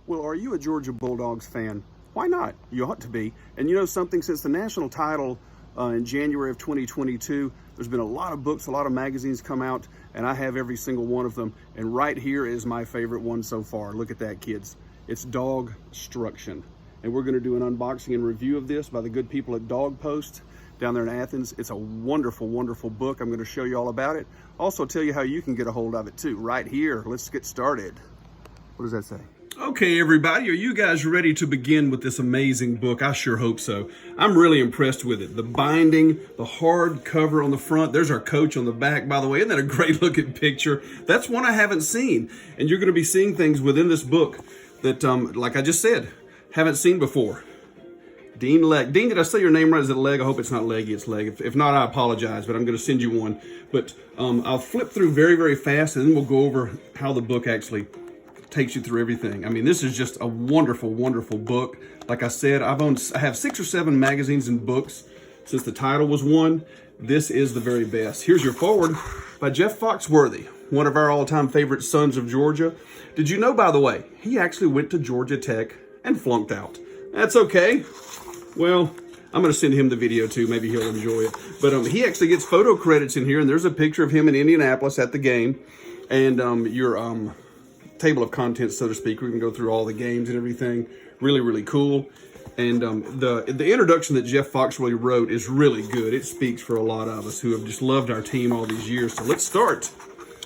Well, are you a Georgia Bulldogs fan? Why not? You ought to be. And you know something, since the national title in January of 2022, there's been a lot of books, a lot of magazines come out, and I have every single one of them. And right here is my favorite one so far. Look at that, kids. It's DAWGSTRUCTION. And we're going to do an unboxing and review of this by the good people at Dog Post down there in Athens. It's a wonderful, wonderful book. I'm going to show you all about it. Also tell you how you can get a hold of it too, right here. Let's get started. What does that say? Okay, everybody, are you guys ready to begin with this amazing book? I sure hope so. I'm really impressed with it. The binding, the hard cover on the front. There's our coach on the back, by the way. Isn't that a great looking picture? That's one I haven't seen. And you're going to be seeing things within this book that, like I just said, haven't seen before. Dean Leg. Dean, did I say your name right? Is it Leg? I hope it's not Leggy, it's Leg. If not, I apologize, but I'm going to send you one. But I'll flip through very, very fast, and then we'll go over how the book actually takes you through everything. I mean, this is just a wonderful, wonderful book. Like I said, I have 6 or 7 magazines and books since the title was won. This is the very best. Here's your foreword by Jeff Foxworthy, one of our all-time favorite sons of Georgia. Did you know, by the way, he actually went to Georgia Tech and flunked out? That's okay. Well, I'm going to send him the video too. Maybe he'll enjoy it. But he actually gets photo credits in here, and there's a picture of him in Indianapolis at the game. And your table of contents, so to speak. We can go through all the games and everything. Really, really cool. And the introduction that Jeff Foxworthy wrote is really good. It speaks for a lot of us who have just loved our team all these years. So let's start.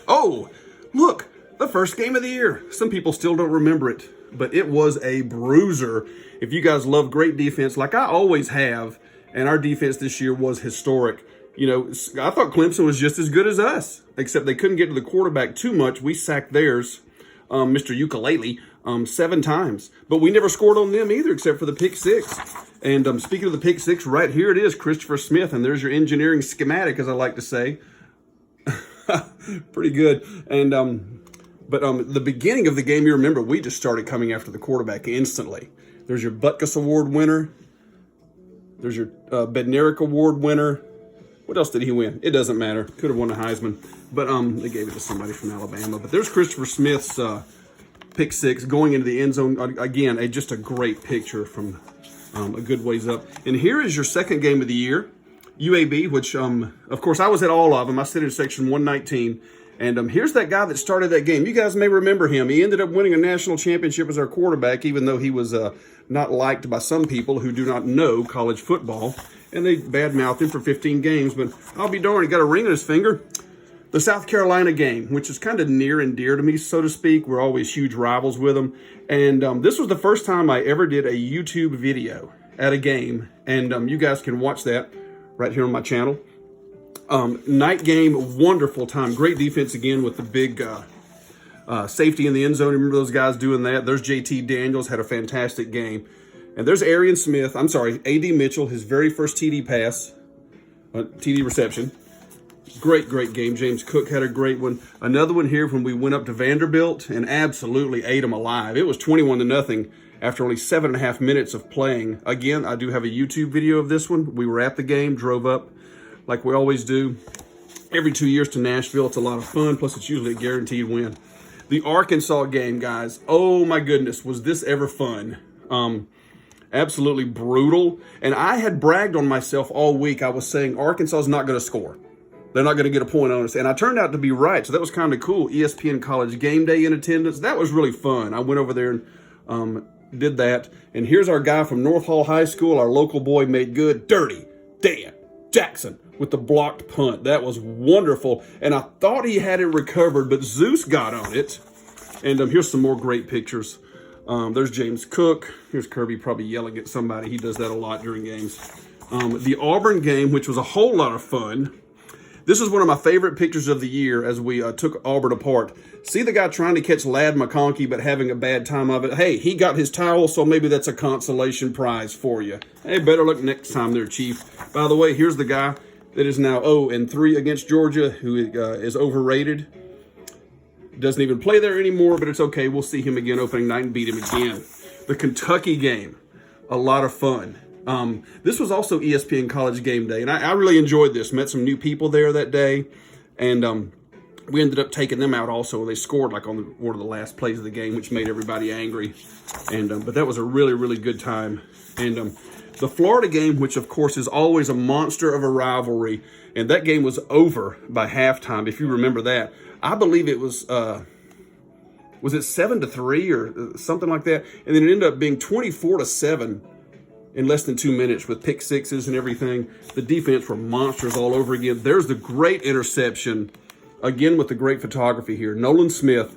Oh, look, the first game of the year. Some people still don't remember it, but it was a bruiser. If you guys love great defense, like I always have, and our defense this year was historic. You know, I thought Clemson was just as good as us, except they couldn't get to the quarterback too much. We sacked theirs. Mr. Ukulele, 7 times. But we never scored on them either, except for the pick 6. And speaking of the pick 6, right here it is, Christopher Smith. And there's your engineering schematic, as I like to say. Pretty good. And the beginning of the game, you remember, we just started coming after the quarterback instantly. There's your Butkus Award winner. There's your Bednarik Award winner. What else did he win? It doesn't matter. Could have won the Heisman. But they gave it to somebody from Alabama. But there's Christopher Smith's pick 6 going into the end zone. Again, just a great picture from a good ways up. And here is your second game of the year, UAB, which, of course, I was at all of them. I sit in section 119. And here's that guy that started that game. You guys may remember him. He ended up winning a national championship as our quarterback, even though he was not liked by some people who do not know college football. And they badmouthed him for 15 games. But I'll be darned, he got a ring on his finger. The South Carolina game, which is kind of near and dear to me, so to speak. We're always huge rivals with them. And this was the first time I ever did a YouTube video at a game. And you guys can watch that right here on my channel. Night game, wonderful time. Great defense again with the big safety in the end zone. Remember those guys doing that? There's JT Daniels, had a fantastic game. And there's Arian Smith, A.D. Mitchell, his very first TD pass, TD reception. Great, great game. James Cook had a great one. Another one here when we went up to Vanderbilt and absolutely ate them alive. It was 21-0 after only 7.5 minutes of playing. Again, I do have a YouTube video of this one. We were at the game, drove up like we always do every 2 years to Nashville. It's a lot of fun, plus it's usually a guaranteed win. The Arkansas game, guys. Oh my goodness, was this ever fun. Absolutely brutal. And I had bragged on myself all week. I was saying Arkansas is not going to score. They're not going to get a point on us. And I turned out to be right. So that was kind of cool. ESPN College Game Day in attendance. That was really fun. I went over there and did that. And here's our guy from North Hall High School. Our local boy made good. Dirty Dan Jackson with the blocked punt. That was wonderful. And I thought he had it recovered, but Zeus got on it. And here's some more great pictures. There's James Cook. Here's Kirby probably yelling at somebody. He does that a lot during games. The Auburn game, which was a whole lot of fun. This is one of my favorite pictures of the year as we took Auburn apart. See the guy trying to catch Ladd McConkey but having a bad time of it? Hey, he got his towel, so maybe that's a consolation prize for you. Hey, better luck next time there, Chief. By the way, here's the guy that is now 0-3 against Georgia, who is overrated. Doesn't even play there anymore, but it's okay. We'll see him again opening night and beat him again. The Kentucky game, a lot of fun. This was also ESPN College Game Day, and I really enjoyed this. Met some new people there that day, and we ended up taking them out also. They scored like on one of the last plays of the game, which made everybody angry. And but that was a really, really good time. And the Florida game, which of course is always a monster of a rivalry, and that game was over by halftime, if you remember that. I believe it was it 7-3 or something like that? And then it ended up being 24-7 in less than 2 minutes with pick sixes and everything. The defense were monsters all over again. There's the great interception, again with the great photography here. Nolan Smith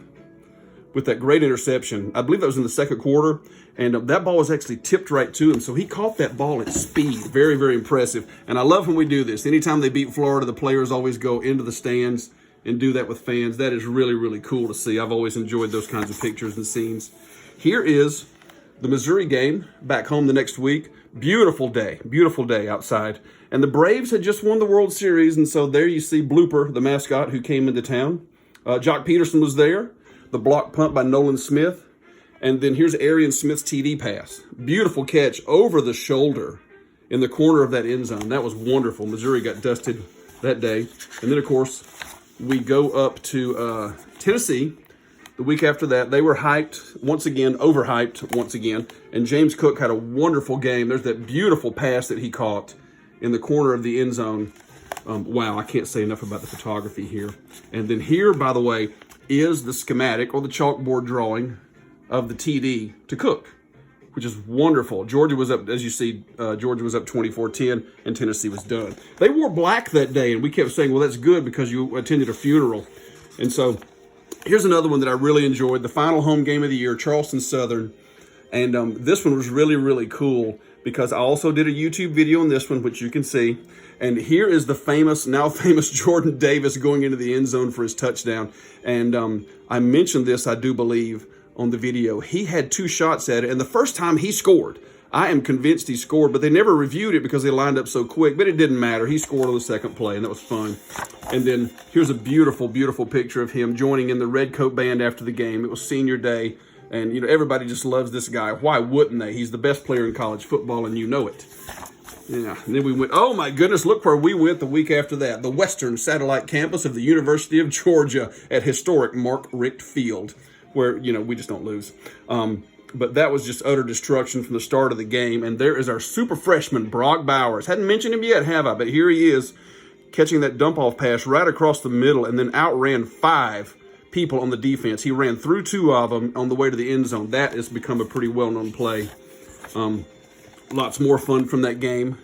with that great interception. I believe that was in the second quarter, and that ball was actually tipped right to him. So he caught that ball at speed. Very, very impressive. And I love when we do this. Anytime they beat Florida, the players always go into the stands and do that with fans. That is really, really cool to see. I've always enjoyed those kinds of pictures and scenes. Here is the Missouri game back home the next week. Beautiful day outside. And the Braves had just won the World Series, and so there you see Blooper, the mascot, who came into town. Jock Peterson was there. The block punt by Nolan Smith. And then here's Arian Smith's TD pass. Beautiful catch over the shoulder in the corner of that end zone. That was wonderful. Missouri got dusted that day. And then, of course, we go up to Tennessee. The week after that, they were hyped once again, overhyped once again. And James Cook had a wonderful game. There's that beautiful pass that he caught in the corner of the end zone. Wow, I can't say enough about the photography here. And then here, by the way, is the schematic or the chalkboard drawing of the TD to Cook, which is wonderful. Georgia was up, as you see, Georgia was up 24-10, and Tennessee was done. They wore black that day, and we kept saying, well, that's good because you attended a funeral. And so here's another one that I really enjoyed, the final home game of the year, Charleston Southern. And this one was really, really cool because I also did a YouTube video on this one, which you can see. And here is the now famous Jordan Davis going into the end zone for his touchdown. And I mentioned this, I do believe, on the video. He had 2 shots at it, and the first time he scored. I am convinced he scored, but they never reviewed it because they lined up so quick, but it didn't matter. He scored on the second play, and that was fun. And then here's a beautiful, beautiful picture of him joining in the Red Coat Band after the game. It was senior day, and you know everybody just loves this guy. Why wouldn't they? He's the best player in college football, and you know it. Yeah, and then we went, oh my goodness, look where we went the week after that. The Western Satellite Campus of the University of Georgia at historic Mark Richt Field, where, you know, we just don't lose. But that was just utter destruction from the start of the game. And there is our super freshman, Brock Bowers. Hadn't mentioned him yet, have I? But here he is, catching that dump-off pass right across the middle and then outran 5 people on the defense. He ran through 2 of them on the way to the end zone. That has become a pretty well-known play. Lots more fun from that game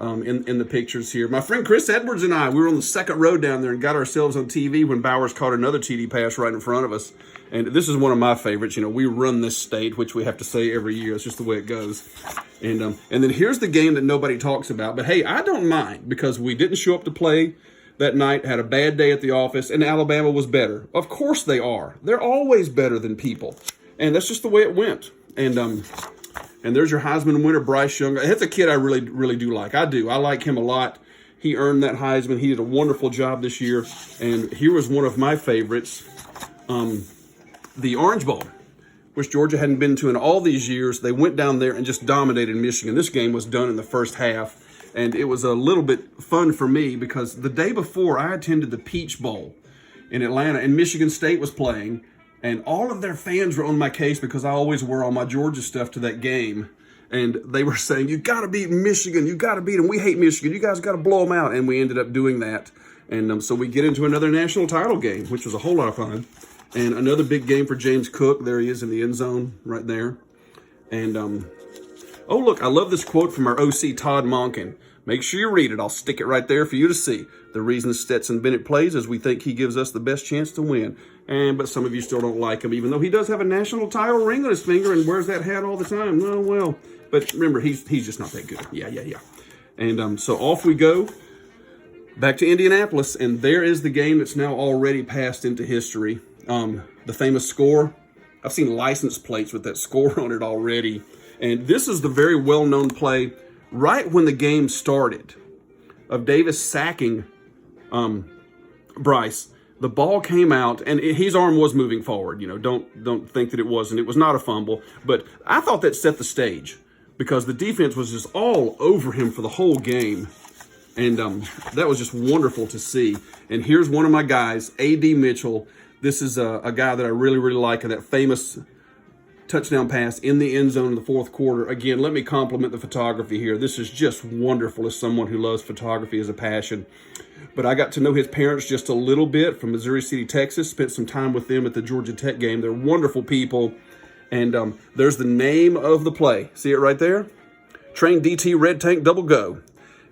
in the pictures here. My friend Chris Edwards and I, we were on the second row down there and got ourselves on TV when Bowers caught another TD pass right in front of us. And this is one of my favorites. You know, we run this state, which we have to say every year. It's just the way it goes. And then here's the game that nobody talks about. But, hey, I don't mind because we didn't show up to play that night, had a bad day at the office, and Alabama was better. Of course they are. They're always better than people. And that's just the way it went. And there's your Heisman winner, Bryce Young. That's a kid I really, really do like. I do. I like him a lot. He earned that Heisman. He did a wonderful job this year. And here was one of my favorites, the Orange Bowl, which Georgia hadn't been to in all these years. They went down there and just dominated Michigan. This game was done in the first half. And it was a little bit fun for me because the day before I attended the Peach Bowl in Atlanta, and Michigan State was playing. And all of their fans were on my case because I always wear all my Georgia stuff to that game. And they were saying, you got to beat Michigan. You got to beat them. We hate Michigan. You guys got to blow them out. And we ended up doing that. And so we get into another national title game, which was a whole lot of fun. And another big game for James Cook. There he is in the end zone right there. And, oh, look, I love this quote from our OC, Todd Monken. Make sure you read it. I'll stick it right there for you to see. The reason Stetson Bennett plays is we think he gives us the best chance to win. But some of you still don't like him, even though he does have a national title ring on his finger and wears that hat all the time. Oh, well. But remember, he's just not that good. Yeah. And so off we go back to Indianapolis. And there is the game that's now already passed into history. The famous score. I've seen license plates with that score on it already. And this is the very well-known play right when the game started of Davis sacking Bryce. The ball came out, and his arm was moving forward. You know, don't think that it wasn't. It was not a fumble. But I thought that set the stage because the defense was just all over him for the whole game. And that was just wonderful to see. And here's one of my guys, A.D. Mitchell. This is a guy that I really, really like, and that famous touchdown pass in the end zone in the fourth quarter. Again, let me compliment the photography here. This is just wonderful as someone who loves photography as a passion. But I got to know his parents just a little bit from Missouri City, Texas. Spent some time with them at the Georgia Tech game. They're wonderful people. And there's the name of the play. See it right there? Train DT Red Tank Double Go.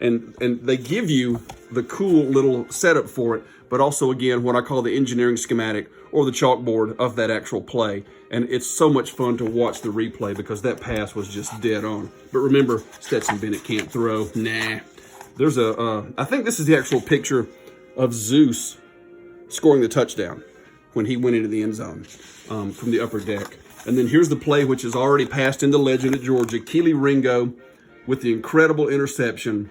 And they give you the cool little setup for it, but also, again, what I call the engineering schematic or the chalkboard of that actual play. And it's so much fun to watch the replay because that pass was just dead on. But remember, Stetson Bennett can't throw. Nah. There's I think this is the actual picture of Zeus scoring the touchdown when he went into the end zone from the upper deck. And then here's the play, which is already passed into legend at Georgia. Keely Ringo with the incredible interception.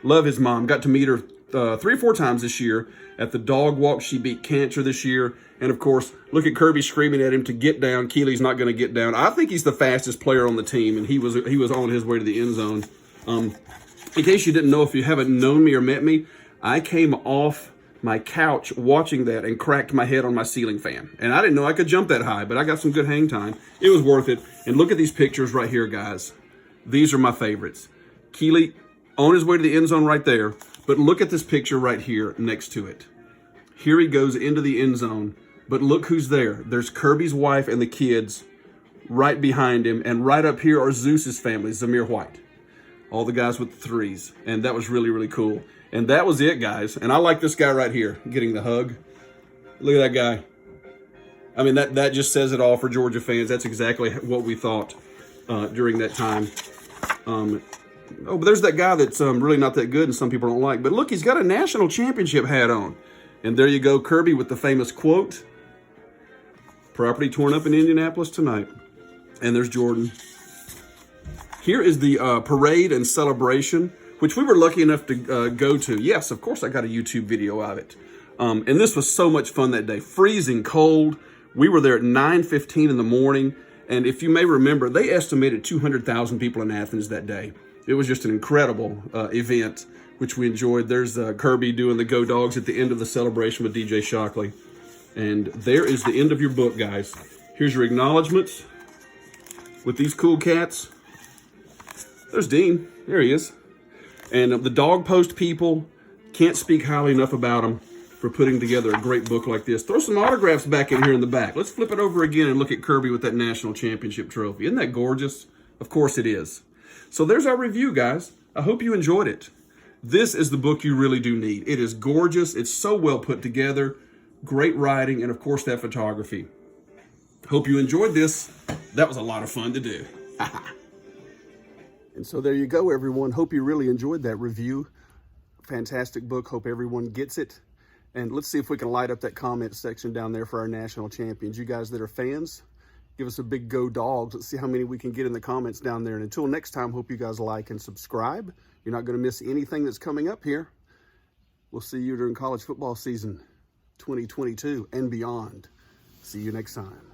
Love his mom. Got to meet her 3 or 4 times this year at the dog walk. She beat cancer this year. And, of course, look at Kirby screaming at him to get down. Keely's not going to get down. I think he's the fastest player on the team, and he was on his way to the end zone. In case you didn't know, if you haven't known me or met me, I came off my couch watching that and cracked my head on my ceiling fan. And I didn't know I could jump that high, but I got some good hang time. It was worth it. And look at these pictures right here, guys. These are my favorites. Keely on his way to the end zone right there. But look at this picture right here next to it. Here he goes into the end zone. But look who's there. There's Kirby's wife and the kids right behind him. And right up here are Zeus's family, Zamir White. All the guys with the threes. And that was really, really cool. And that was it, guys. And I like this guy right here getting the hug. Look at that guy. I mean, that just says it all for Georgia fans. That's exactly what we thought during that time. Oh, but there's that guy that's really not that good and some people don't like. But look, he's got a national championship hat on. And there you go, Kirby, with the famous quote, "Property torn up in Indianapolis tonight." And there's Jordan. Here is the parade and celebration, which we were lucky enough to go to. Yes, of course, I got a YouTube video of it. And this was so much fun that day. Freezing cold. We were there at 9:15 in the morning. And if you may remember, they estimated 200,000 people in Athens that day. It was just an incredible event, which we enjoyed. There's Kirby doing the Go Dogs at the end of the celebration with DJ Shockley. And there is the end of your book, guys. Here's your acknowledgments with these cool cats. There's Dean. There he is. And the Dog Post people, can't speak highly enough about them for putting together a great book like this. Throw some autographs back in here in the back. Let's flip it over again and look at Kirby with that national championship trophy. Isn't that gorgeous? Of course it is. So there's our review, guys. I hope you enjoyed it. This is the book you really do need. It is gorgeous. It's so well put together. Great writing, and of course that photography. Hope you enjoyed this. That was a lot of fun to do. And so there you go, everyone. Hope you really enjoyed that review. Fantastic book. Hope everyone gets it. And let's see if we can light up that comment section down there for our national champions. You guys that are fans, give us a big go dogs. Let's see how many we can get in the comments down there. And until next time, hope you guys like and subscribe. You're not going to miss anything that's coming up here. We'll see you during college football season 2022 and beyond. See you next time.